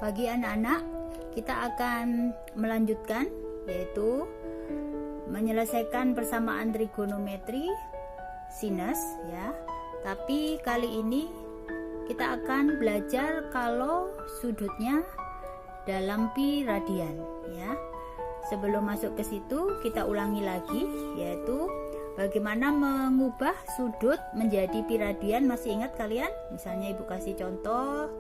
Pagi anak-anak, kita akan melanjutkan yaitu menyelesaikan persamaan trigonometri sinus ya. Tapi kali ini kita akan belajar kalau sudutnya dalam pi radian ya. Sebelum masuk ke situ kita ulangi lagi yaitu bagaimana mengubah sudut menjadi pi radian. Masih ingat kalian? Misalnya ibu kasih contoh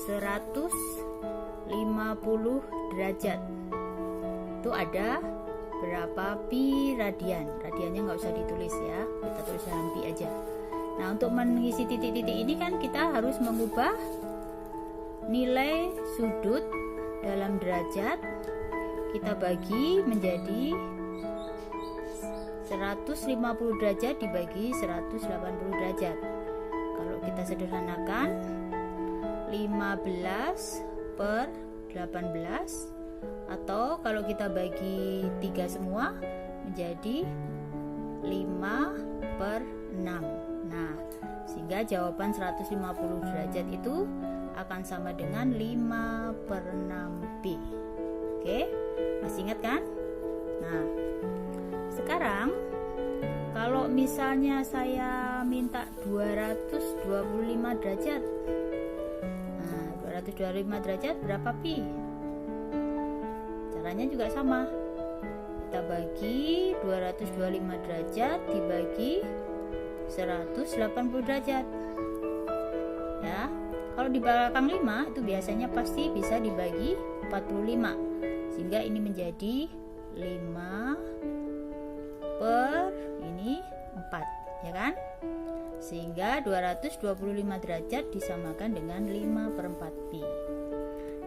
150 derajat itu ada berapa pi radian. Radiannya nggak usah ditulis ya, kita tulis dalam pi aja. Nah, untuk mengisi titik-titik ini kan kita harus mengubah nilai sudut dalam derajat, kita bagi menjadi 150 derajat dibagi 180 derajat. Kalau kita sederhanakan 15 per 18, atau kalau kita bagi 3 semua menjadi 5 per 6. Nah, sehingga jawaban 150 derajat itu akan sama dengan 5 per 6 pi. Oke, masih ingat kan? Nah, sekarang kalau misalnya saya minta 225 derajat, 225 derajat berapa pi? Caranya juga sama. Kita bagi 225 derajat dibagi 180 derajat. Ya. Kalau di belakang 5 itu biasanya pasti bisa dibagi 45. Sehingga ini menjadi 5 per ini 4, ya kan? Sehingga 225 derajat disamakan dengan 5 per 4 pi.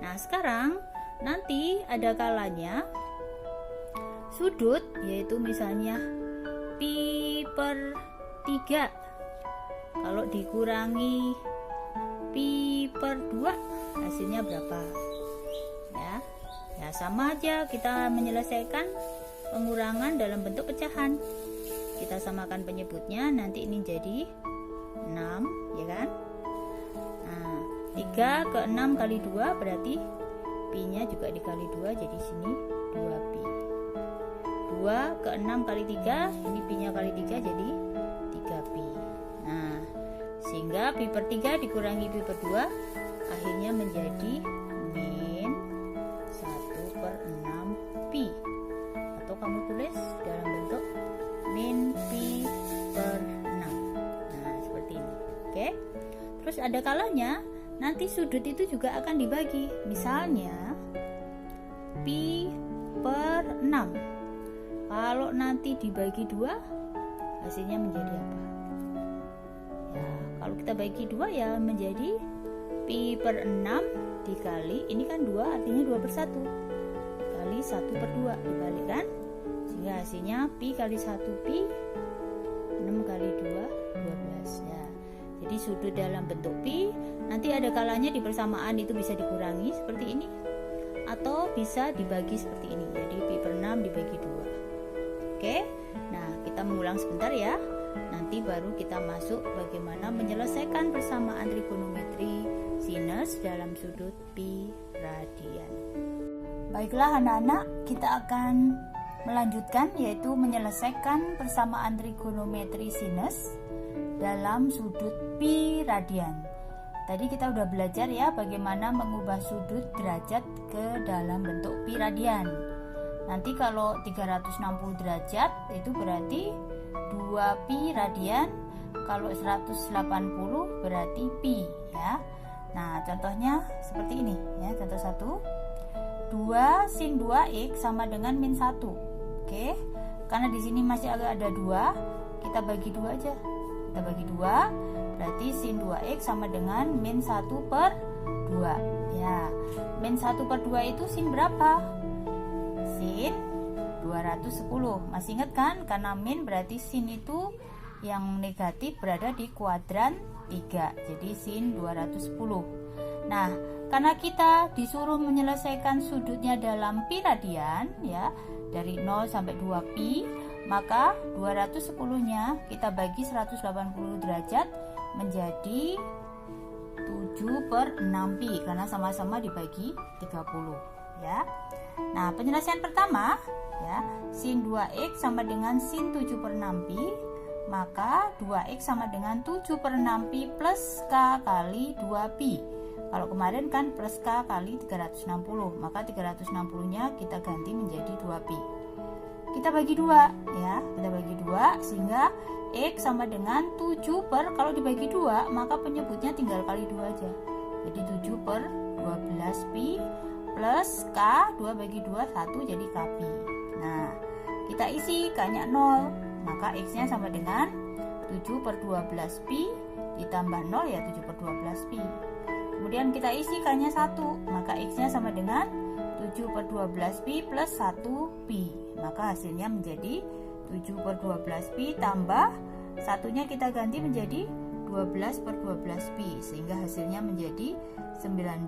Nah, sekarang nanti ada kalanya sudut, yaitu misalnya pi per 3 kalau dikurangi pi per 2 hasilnya berapa? Ya sama aja, kita menyelesaikan pengurangan dalam bentuk pecahan. Kita samakan penyebutnya, nanti ini jadi 6, ya kan? Nah, 3 ke 6 kali 2 berarti pi nya juga dikali 2, jadi sini 2 pi. 2 ke 6 kali 3, ini pi nya kali 3 jadi 3 pi. Nah, sehingga pi per 3 dikurangi pi per 2 akhirnya menjadi min 1 per 6 pi. Atau kamu tulis dalam bentuk min pi per 6. Nah, seperti ini. Oke. Terus ada kalanya nanti sudut itu juga akan dibagi. Misalnya pi per 6. Kalau nanti dibagi 2 hasilnya menjadi apa? Ya, kalau kita bagi 2 ya menjadi pi per 6 dikali, ini kan 2 artinya 2 per 1 kali 1 per 2 dibalik kan? Sehingga hasilnya pi kali 1 pi, 6 kali 2 12 ya. Jadi sudut dalam bentuk pi nanti ada kalanya di persamaan itu bisa dikurangi seperti ini atau bisa dibagi seperti ini. Jadi pi per 6 dibagi 2. Oke. Nah, kita mengulang sebentar ya. Nanti baru kita masuk bagaimana menyelesaikan persamaan trigonometri sinus dalam sudut pi radian. Baiklah anak-anak, kita akan melanjutkan yaitu menyelesaikan persamaan trigonometri sinus dalam sudut pi radian. Tadi kita udah belajar ya bagaimana mengubah sudut derajat ke dalam bentuk pi radian. Nanti kalau 360 derajat itu berarti 2 pi radian, kalau 180 berarti pi ya. Nah, contohnya seperti ini ya. Contoh 1, 2 sin 2x sama dengan min 1. Oke, karena di sini masih ada 2, kita bagi 2 aja. Kita bagi 2, berarti sin 2x sama dengan min 1 per 2. Ya, min 1 per 2 itu sin berapa? Sin 210. Masih ingat kan? Karena min berarti sin itu yang negatif berada di kuadran 3. Jadi sin 210. Nah, karena kita disuruh menyelesaikan sudutnya dalam pi radian ya, dari 0 sampai 2 pi, maka 210-nya kita bagi 180 derajat menjadi 7 per 6pi karena sama-sama dibagi 30 ya. Nah, penyelesaian pertama ya, sin 2x sama dengan sin 7 per 6pi, maka 2x sama dengan 7 per 6pi plus k kali 2pi. Kalau kemarin kan plus k kali 360, maka 360-nya kita ganti menjadi 2pi. Kita bagi 2 ya, kita bagi 2 sehingga x sama dengan 7 per, kalau dibagi 2 maka penyebutnya tinggal kali 2 aja. Jadi 7 per 12pi plus k, 2 bagi 2 1 jadi kpi. Nah, kita isi k-nya 0, maka x-nya sama dengan 7 per 12pi ditambah 0 ya 7 per 12pi. Kemudian kita isi k-nya 1, maka x-nya sama dengan 7 per 12pi plus 1pi. Maka hasilnya menjadi 7 per 12pi tambah satunya kita ganti menjadi 12 per 12pi, sehingga hasilnya menjadi 19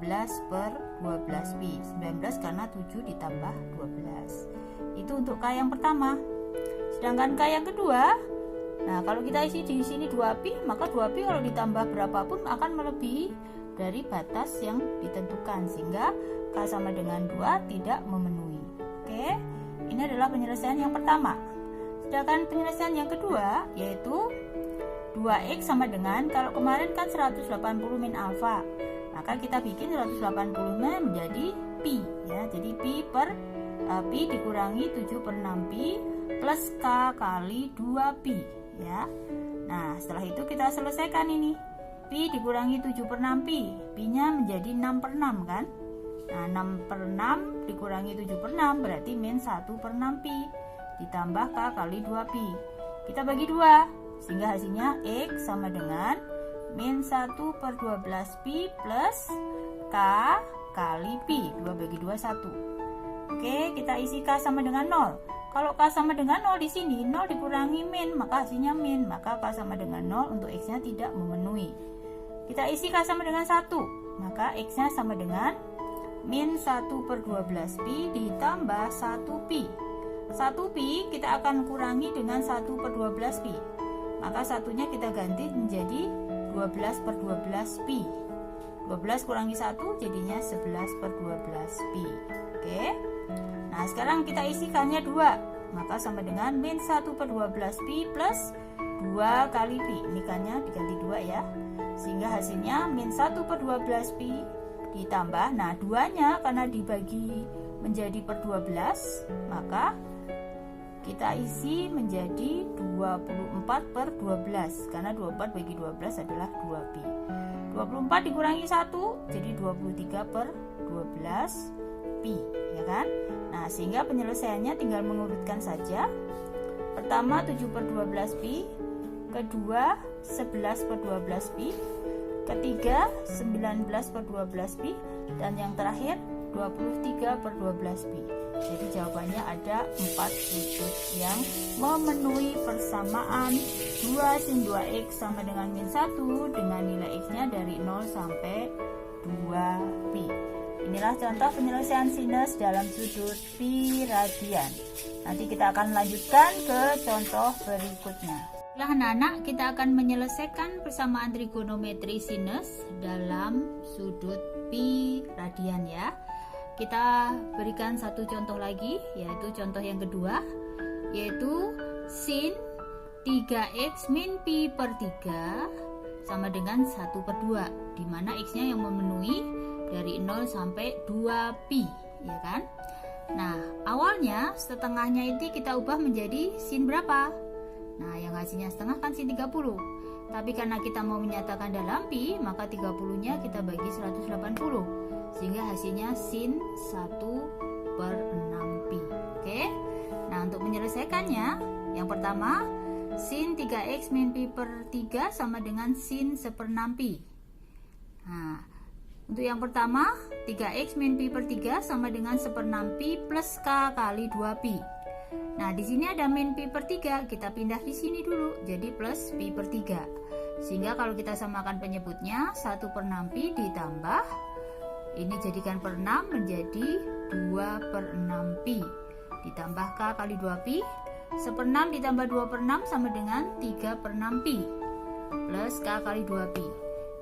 per 12pi. 19 karena 7 ditambah 12. Itu untuk k yang pertama. Sedangkan k yang kedua, nah kalau kita isi di sini 2pi, maka 2pi kalau ditambah berapapun akan melebihi dari batas yang ditentukan, sehingga k sama dengan 2 tidak memenuhi. Oke, ini adalah penyelesaian yang pertama. Sedangkan penyelesaian yang kedua yaitu 2x sama dengan, kalau kemarin kan 180 min alfa, maka kita bikin 180-nya menjadi pi ya. Jadi pi per pi dikurangi 7 per 6pi plus k kali 2pi ya. Nah, setelah itu kita selesaikan ini. Pi dikurangi 7 per 6pi, pi-nya menjadi 6 per 6 kan. Nah, 6 per 6 dikurangi 7 per 6 berarti min 1 per 6pi ditambah k kali 2pi. Kita bagi 2 sehingga hasilnya x sama dengan min 1 per 12pi plus k kali pi. 2 bagi 2 1. Oke, kita isi k sama dengan 0. Kalau k sama dengan 0 di sini 0 dikurangi min, maka hasilnya min, maka k sama dengan 0 untuk x-nya tidak memenuhi. Kita isi k sama dengan 1, maka x-nya sama dengan min 1 per 12pi ditambah 1pi. 1pi kita akan kurangi dengan 1 per 12pi, maka satunya kita ganti menjadi 12 per 12pi. 12 kurangi 1 jadinya 11 per 12pi. Oke. Nah, sekarang kita isi k-nya 2, maka sama dengan min 1 per 12pi plus 2 kali pi. Ini k-nya diganti 2 ya, sehingga hasilnya min 1 per 12pi ditambah, nah 2-nya karena dibagi menjadi per 12, maka kita isi menjadi 24 per 12 karena 24 bagi 12 adalah 2pi. 24 dikurangi 1 jadi 23 per 12pi ya kan. Nah, sehingga penyelesaiannya tinggal mengurutkan saja. Pertama 7 per 12pi, kedua 11 per 12pi, ketiga 19 per 12pi, dan yang terakhir 23 per 12pi. Jadi jawabannya ada 4 wujud yang memenuhi persamaan 2 sin 2x sama dengan min 1 dengan nilai x-nya dari 0 sampai 2pi. Inilah contoh penyelesaian sinus dalam sudut pi radian. Nanti kita akan lanjutkan ke contoh berikutnya. Setelah anak-anak, kita akan menyelesaikan persamaan trigonometri sinus dalam sudut pi radian ya. Kita berikan satu contoh lagi, yaitu contoh yang kedua, yaitu sin 3x min pi per 3 sama dengan 1 per 2, di mana x-nya yang memenuhi dari 0 sampai 2pi, ya kan? Nah, awalnya setengahnya itu kita ubah menjadi sin berapa? Nah, yang hasilnya setengah kan sin 30. Tapi karena kita mau menyatakan dalam pi, maka 30-nya kita bagi 180. Sehingga hasilnya sin 1 per 6pi. Oke. Nah, untuk menyelesaikannya, yang pertama, sin 3x min pi per 3 sama dengan sin 1/6pi. Nah, untuk yang pertama, 3x min pi per 3 sama dengan 1/6pi plus k kali 2pi. Nah, di sini ada min pi per 3, kita pindah di sini dulu, jadi plus pi per 3. Sehingga kalau kita samakan penyebutnya, 1/6pi ditambah, ini jadikan per 6 menjadi 2 per 6pi. Ditambah k kali 2pi, 1/6 ditambah 2 per 6 sama dengan 3 per 6pi. Plus k kali 2pi.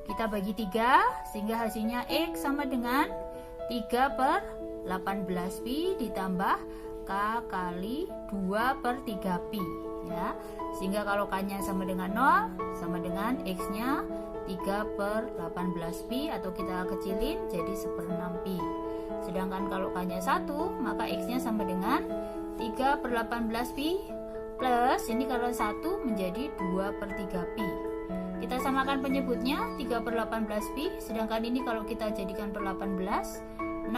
kita bagi 3 sehingga hasilnya X sama dengan 3 per 18 pi ditambah K kali 2 per 3 pi ya. Sehingga kalau K-nya sama dengan 0 sama dengan X-nya 3 per 18 pi atau kita kecilin jadi 1/6 pi. Sedangkan kalau K-nya 1 maka X-nya sama dengan 3 per 18 pi plus ini kalau 1 menjadi 2 per 3 pi. Kita samakan penyebutnya 3 per 18 pi, sedangkan ini kalau kita jadikan per 18 6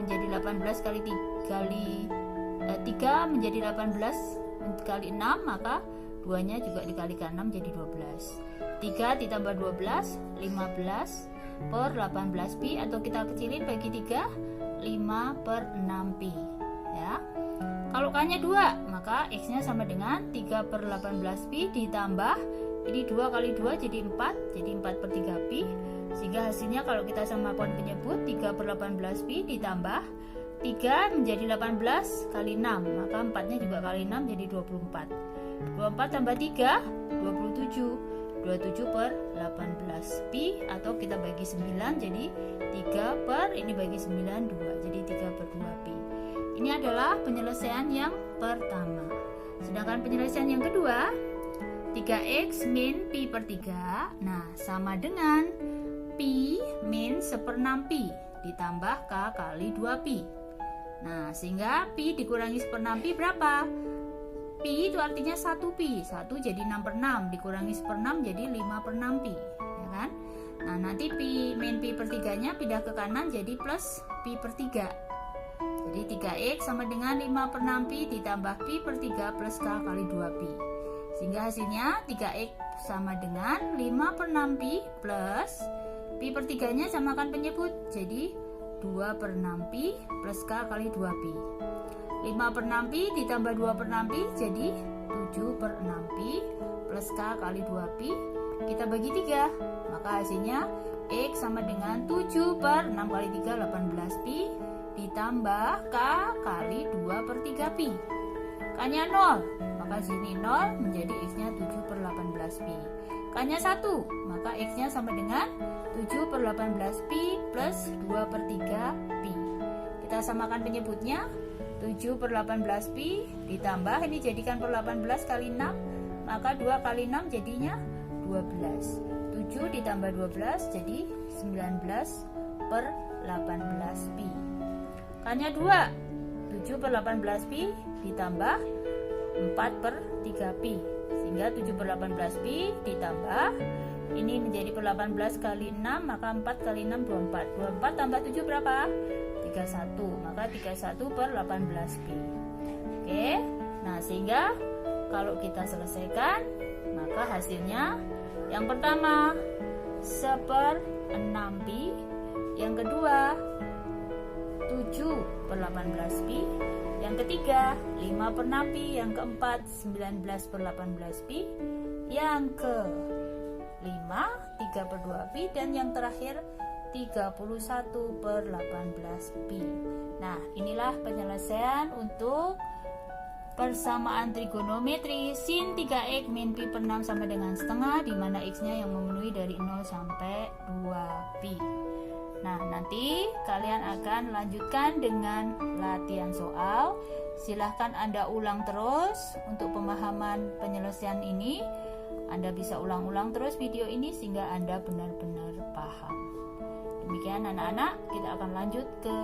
menjadi 18 kali 3 menjadi 18 kali 6, maka 2 nya juga dikalikan 6 jadi 12. 3 ditambah 12 15 per 18 pi atau kita kecilin bagi 3 5 per 6 pi ya. Kalau K-nya 2 maka X-nya sama dengan 3 per 18 pi ditambah ini 2 kali 2 jadi 4, jadi 4 per 3 pi. Sehingga hasilnya kalau kita samakan penyebut 3 per 18 pi ditambah 3 menjadi 18 kali 6, maka 4 nya juga kali 6 jadi 24. 24 tambah 3 27 per 18 pi atau kita bagi 9 jadi 3 per ini bagi 9 2 jadi 3 per 2 pi. Ini adalah penyelesaian yang pertama. Sedangkan penyelesaian yang kedua 3x min pi per 3 nah sama dengan pi min 1/6 pi ditambah K kali 2 pi. Nah sehingga pi dikurangi 1/6 pi berapa? Pi itu artinya 1 pi, 1 jadi 6/6 dikurangi 1/6 jadi 5/6 pi ya kan? Nah nanti pi min pi per 3 nya pindah ke kanan jadi plus pi per 3. Jadi 3x sama dengan 5/6 pi ditambah pi per 3 plus K kali 2 pi. Sehingga hasilnya 3x sama dengan 5/6 pi plus pi per 3 nya samakan penyebut jadi 2/6 pi plus K kali 2 pi. 5/6 pi ditambah 2/6 pi jadi 7/6 pi plus K kali 2 pi. Kita bagi 3 maka hasilnya X sama dengan 7 per 6 kali 3 18 pi ditambah K kali 2 per 3 pi. K-nya 0 maka sini 0 menjadi X-nya 7 per 18 pi. K-nya 1 maka X-nya sama dengan 7 per 18 pi plus 2 per 3 pi. Kita samakan penyebutnya 7 per 18 pi ditambah ini jadikan per 18 kali 6 maka 2 kali 6 jadinya 12. 7 ditambah 12 jadi 19 per 18 pi. K-nya 2 7 per 18 pi ditambah 4 per 3 pi sehingga 7 per 18 pi ditambah ini menjadi per 18 kali 6 maka 4 kali 6 24 24 tambah 7 berapa? 31 maka 31 per 18 pi. Oke, nah sehingga kalau kita selesaikan maka hasilnya yang pertama 1/6 pi, yang kedua 7 per 18 pi, yang ketiga 5 per 6 pi, yang keempat 19 per 18 pi, yang ke 5 3 per 2 pi, dan yang terakhir 31 per 18 pi. Nah inilah penyelesaian untuk persamaan trigonometri sin 3x min pi per 6 sama dengan setengah, di mana x-nya yang memenuhi dari 0 sampai 2 pi. Nah nanti kalian akan lanjutkan dengan latihan soal. Silahkan Anda ulang terus untuk pemahaman penyelesaian ini. Anda bisa ulang-ulang terus video ini sehingga Anda benar-benar paham. Demikian anak-anak, kita akan lanjut ke